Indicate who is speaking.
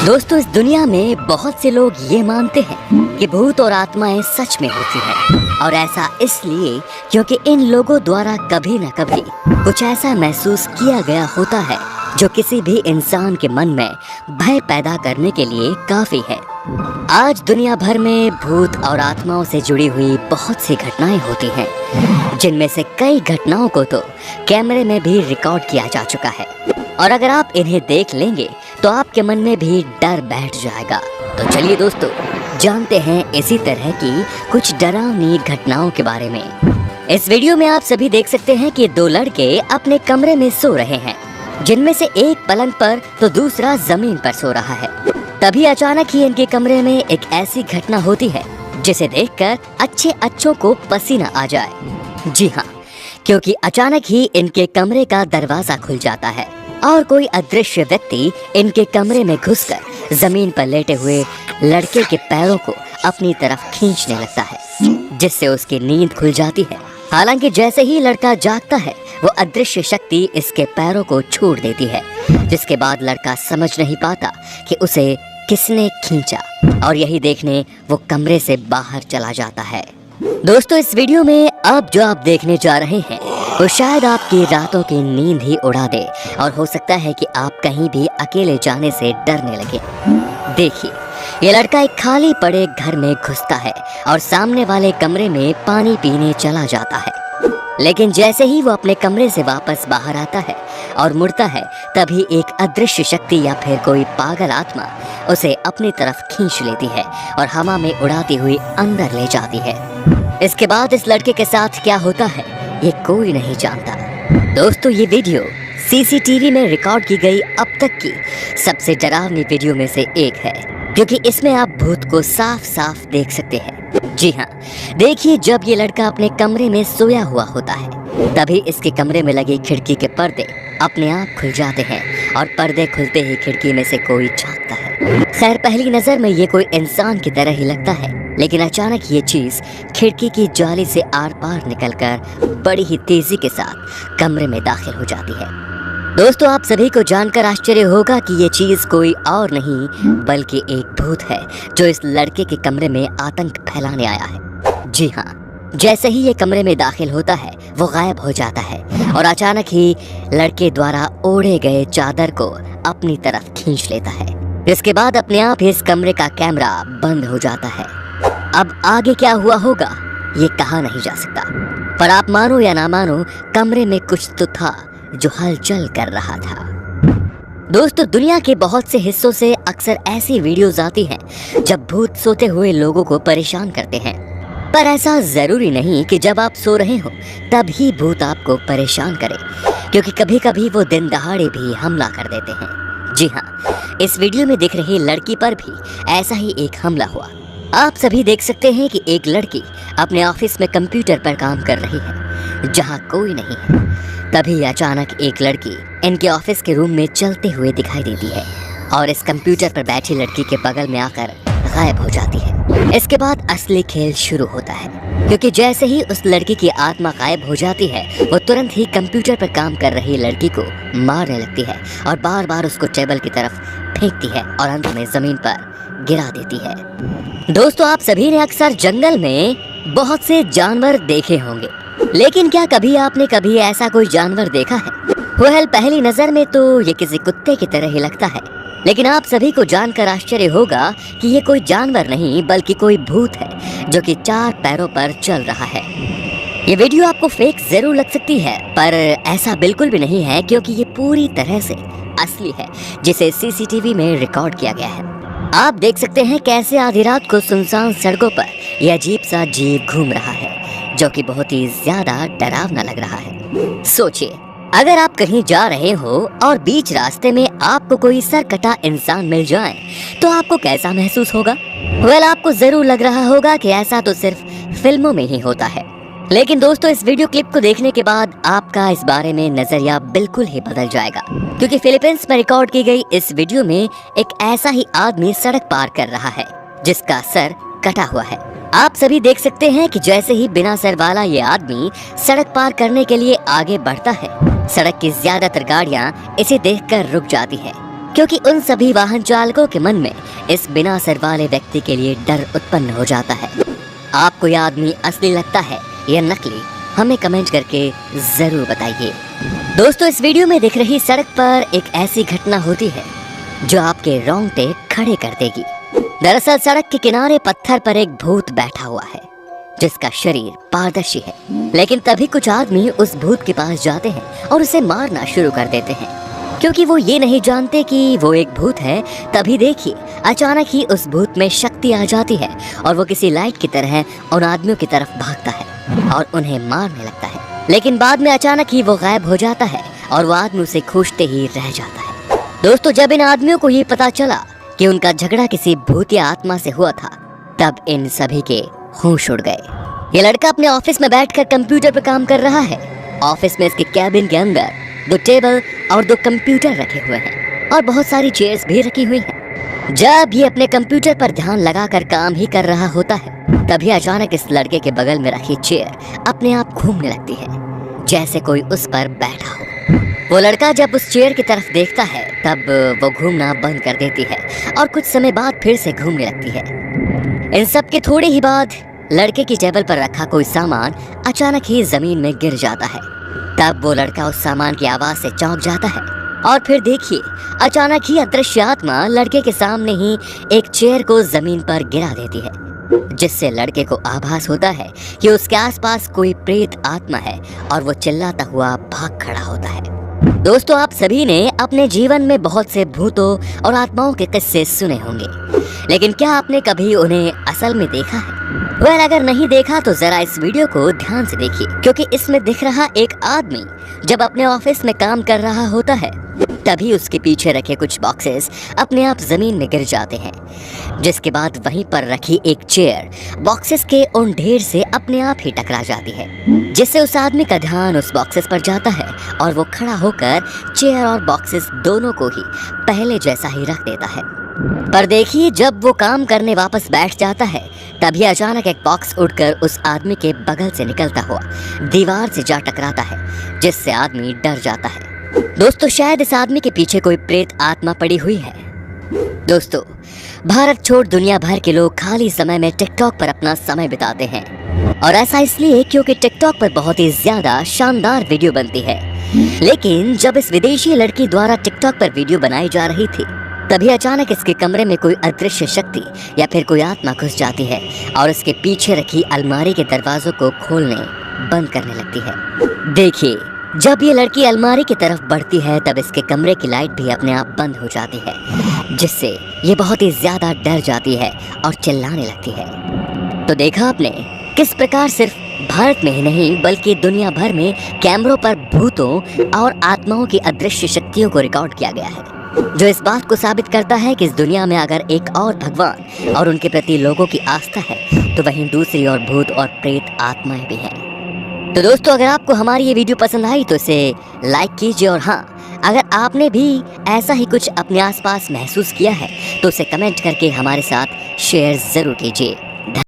Speaker 1: दोस्तों, इस दुनिया में बहुत से लोग ये मानते हैं कि भूत और आत्माएं सच में होती हैं, और ऐसा इसलिए क्योंकि इन लोगों द्वारा कभी न कभी कुछ ऐसा महसूस किया गया होता है जो किसी भी इंसान के मन में भय पैदा करने के लिए काफी है। आज दुनिया भर में भूत और आत्माओं से जुड़ी हुई बहुत सी घटनाएं होती हैं, जिनमें से कई घटनाओं को तो कैमरे में भी रिकॉर्ड किया जा चुका है, और अगर आप इन्हें देख लेंगे तो आपके मन में भी डर बैठ जाएगा। तो चलिए दोस्तों, जानते हैं इसी तरह की कुछ डरावनी घटनाओं के बारे में। इस वीडियो में आप सभी देख सकते हैं कि दो लड़के अपने कमरे में सो रहे हैं, जिनमें से एक पलंग पर तो दूसरा जमीन पर सो रहा है। तभी अचानक ही इनके कमरे में एक ऐसी घटना होती है जिसे देखकर अच्छों को पसीना आ जाए। जी हाँ, क्योंकि अचानक ही इनके कमरे का दरवाजा खुल जाता है और कोई अदृश्य व्यक्ति इनके कमरे में घुसकर जमीन पर लेटे हुए लड़के के पैरों को अपनी तरफ खींचने लगता है, जिससे उसकी नींद खुल जाती है। हालांकि जैसे ही लड़का जागता है, वो अदृश्य शक्ति इसके पैरों को छोड़ देती है, जिसके बाद लड़का समझ नहीं पाता कि उसे किसने खींचा, और यही देखने वो कमरे से बाहर चला जाता है। दोस्तों, इस वीडियो में अब जो आप देखने जा रहे हैं वो शायद आपकी रातों की नींद ही उड़ा दे, और हो सकता है कि आप कहीं भी अकेले जाने से डरने लगे। देखिए, ये लड़का एक खाली पड़े घर में घुसता है और सामने वाले कमरे में पानी पीने चला जाता है, लेकिन जैसे ही वो अपने कमरे से वापस बाहर आता है और मुड़ता है, तभी एक अदृश्य शक्ति या फिर कोई पागल आत्मा उसे अपनी तरफ खींच लेती है और हवा में उड़ाती हुई अंदर ले जाती है। इसके बाद इस लड़के के साथ क्या होता है ये कोई नहीं जानता। दोस्तों, ये वीडियो सीसीटीवी में रिकॉर्ड की गई अब तक की सबसे डरावनी वीडियो में से एक है, क्योंकि इसमें आप भूत को साफ साफ देख सकते हैं। जी हाँ, देखिए, जब ये लड़का अपने कमरे में सोया हुआ होता है, तभी इसके कमरे में लगी खिड़की के पर्दे अपने आप खुल जाते हैं, और पर्दे खुलते ही खिड़की में से कोई झांकता है। खैर, पहली नजर में ये कोई इंसान की तरह ही लगता है, लेकिन अचानक ये चीज खिड़की की जाली से आर पार निकलकर बड़ी ही तेजी के साथ कमरे में दाखिल हो जाती है। दोस्तों, आप सभी को जानकर आश्चर्य होगा कि ये चीज कोई और नहीं बल्कि एक भूत है, जो इस लड़के के कमरे में आतंक फैलाने आया है। जी हाँ, जैसे ही ये कमरे में दाखिल होता है, वो गायब हो जाता है और अचानक ही लड़के द्वारा ओढ़े गए चादर को अपनी तरफ खींच लेता है। इसके बाद अपने आप ही इस कमरे का कैमरा बंद हो जाता है। अब आगे क्या हुआ होगा ये कहा नहीं जा सकता, पर आप मानो या ना मानो, कमरे में कुछ तो था जो हलचल कर रहा था। दोस्तों, दुनिया के बहुत से हिस्सों से अक्सर ऐसी वीडियोस आती हैं जब भूत सोते हुए लोगों को परेशान करते हैं, पर ऐसा जरूरी नहीं कि जब आप सो रहे हो तब ही भूत आपको परेशान करे, क्योंकि कभी कभी वो दिन दहाड़े भी हमला कर देते हैं। जी हाँ, इस वीडियो में दिख रही लड़की पर भी ऐसा ही एक हमला हुआ। आप सभी देख सकते हैं कि एक लड़की अपने ऑफिस में कंप्यूटर पर काम कर रही है, जहां कोई नहीं है। तभी अचानक एक लड़की इनके ऑफिस के रूम में चलते हुए दिखाई देती है और इस कंप्यूटर पर बैठी लड़की के बगल में आकर गायब हो जाती है। इसके बाद असली खेल शुरू होता है, क्योंकि जैसे ही उस लड़की की आत्मा गायब हो जाती है, वो तुरंत ही कंप्यूटर पर काम कर रही लड़की को मारने लगती है और बार बार उसको टेबल की तरफ फेंकती है और अंत में जमीन पर गिरा देती है। दोस्तों, आप सभी ने अक्सर जंगल में बहुत से जानवर देखे होंगे, लेकिन क्या कभी आपने कभी ऐसा कोई जानवर देखा है? वेल, पहली नजर में तो ये किसी कुत्ते की तरह ही लगता है, लेकिन आप सभी को जानकर आश्चर्य होगा कि ये कोई जानवर नहीं बल्कि कोई भूत है, जो कि 4 पैरों पर चल रहा है। ये वीडियो आपको फेक जरूर लग सकती है, पर ऐसा बिल्कुल भी नहीं है, क्योंकि ये पूरी तरह से असली है, जिसे सीसीटीवी में रिकॉर्ड किया गया है। आप देख सकते हैं कैसे आधी रात को सुनसान सड़कों पर यह अजीब सा जीव घूम रहा है, जो कि बहुत ही ज्यादा डरावना लग रहा है। सोचिए, अगर आप कहीं जा रहे हो और बीच रास्ते में आपको कोई सरकटा इंसान मिल जाए तो आपको कैसा महसूस होगा? वेल, आपको जरूर लग रहा होगा कि ऐसा तो सिर्फ फिल्मों में ही होता है, लेकिन दोस्तों, इस वीडियो क्लिप को देखने के बाद आपका इस बारे में नजरिया बिल्कुल ही बदल जाएगा, क्योंकि फिलीपींस में रिकॉर्ड की गई इस वीडियो में एक ऐसा ही आदमी सड़क पार कर रहा है जिसका सर कटा हुआ है। आप सभी देख सकते हैं कि जैसे ही बिना सर वाला ये आदमी सड़क पार करने के लिए आगे बढ़ता है, सड़क की ज्यादातर गाड़ियां इसे देखकर रुक जाती है क्योंकि उन सभी वाहन चालकों के मन में इस बिना सिर वाले व्यक्ति के लिए डर उत्पन्न हो जाता है। आपको यह आदमी असली लगता है या नकली, हमें कमेंट करके जरूर बताइए। दोस्तों, इस वीडियो में दिख रही सड़क पर एक ऐसी घटना होती है जो आपके रोंगटे खड़े कर देगी। दरअसल सड़क के किनारे पत्थर पर एक भूत बैठा हुआ है जिसका शरीर पारदर्शी है, लेकिन तभी कुछ आदमी उस भूत के पास जाते हैं और उसे मारना शुरू कर देते हैं क्योंकि वो ये नहीं जानते कि वो एक भूत है। तभी देखिए अचानक ही उस भूत में शक्ति आ जाती है और वो किसी लाइट की तरह उन आदमियों की तरफ भागता है और उन्हें मारने लगता है, लेकिन बाद में अचानक ही वो गायब हो जाता है और वो आदमी उसे खोजते ही रह जाता है। दोस्तों, जब इन आदमियों को ये पता चला कि उनका झगड़ा किसी भूतिया आत्मा से हुआ था, तब इन सभी के होश उड़ गए। ये लड़का अपने ऑफिस में बैठकर कंप्यूटर पर काम कर रहा है। ऑफिस में इसके कैबिन के अंदर 2 टेबल और 2 कंप्यूटर रखे हुए हैं और बहुत सारी चेयर्स भी रखी हुई हैं। जब ये अपने कंप्यूटर पर ध्यान लगाकर काम ही कर रहा होता है, तभी अचानक इस लड़के के बगल में रखी चेयर अपने आप घूमने लगती है जैसे कोई उस पर बैठा हो। वो लड़का जब उस चेयर की तरफ देखता है तब वो घूमना बंद कर देती है और कुछ समय बाद फिर से घूमने लगती है। इन सब के थोड़े ही बाद लड़के की टेबल पर रखा कोई सामान अचानक ही जमीन में गिर जाता है। तब वो लड़का उस सामान की आवाज से चौंक जाता है और फिर देखिए अचानक ही अदृश्य आत्मा लड़के के सामने ही एक चेयर को जमीन पर गिरा देती है, जिससे लड़के को आभास होता है कि उसके आसपास कोई प्रेत आत्मा है और वो चिल्लाता हुआ भाग खड़ा होता है। दोस्तों, आप सभी ने अपने जीवन में बहुत से भूतों और आत्माओं के किस्से सुने होंगे, लेकिन क्या आपने कभी उन्हें असल में देखा है? अगर नहीं देखा तो जरा इस वीडियो को ध्यान से देखिए, क्योंकि इसमें दिख रहा एक आदमी जब अपने ऑफिस में काम कर रहा होता है, तभी उसके पीछे रखे कुछ बॉक्सेस अपने आप जमीन में गिर जाते हैं, जिसके बाद वहीं पर रखी एक चेयर बॉक्सेस के उन ढेर से अपने आप ही टकरा जाती है, जिससे उस आदमी का ध्यान उस बॉक्सेस पर जाता है और वो खड़ा होकर चेयर और बॉक्सेस दोनों को ही पहले जैसा ही रख देता है। पर देखिए जब वो काम करने वापस बैठ जाता है, तभी अचानक एक बॉक्स उड़कर उस आदमी के बगल से निकलता हुआ दीवार से जा टकराता है, जिससे आदमी डर जाता है। दोस्तों, शायद इस आदमी के पीछे कोई प्रेत आत्मा पड़ी हुई है। दोस्तों, भारत छोड़ दुनिया भर के लोग खाली समय में टिकटॉक पर अपना समय बिताते हैं, और ऐसा इसलिए क्योंकि टिकटॉक पर बहुत ही ज्यादा शानदार वीडियो बनती है। लेकिन जब इस विदेशी लड़की द्वारा टिकटॉक पर वीडियो बनाई जा रही थी, तभी अचानक इसके कमरे में कोई अदृश्य शक्ति या फिर कोई आत्मा घुस जाती है और उसके पीछे रखी अलमारी के दरवाजों को खोलने बंद करने लगती है। देखिए, जब ये लड़की अलमारी की तरफ बढ़ती है तब इसके कमरे की लाइट भी अपने आप बंद हो जाती है, जिससे ये बहुत ही ज्यादा डर जाती है और चिल्लाने लगती है। तो देखा आपने किस प्रकार सिर्फ भारत में ही नहीं बल्कि दुनिया भर में कैमरों पर भूतों और आत्माओं की अदृश्य शक्तियों को रिकॉर्ड किया गया है, जो इस बात को साबित करता है कि इस दुनिया में अगर एक और भगवान और उनके प्रति लोगों की आस्था है तो वहीं दूसरी ओर भूत और प्रेत आत्माएं भी हैं। तो दोस्तों, अगर आपको हमारी ये वीडियो पसंद आई तो इसे लाइक कीजिए, और हाँ, अगर आपने भी ऐसा ही कुछ अपने आसपास महसूस किया है तो उसे कमेंट करके हमारे साथ शेयर जरूर कीजिए।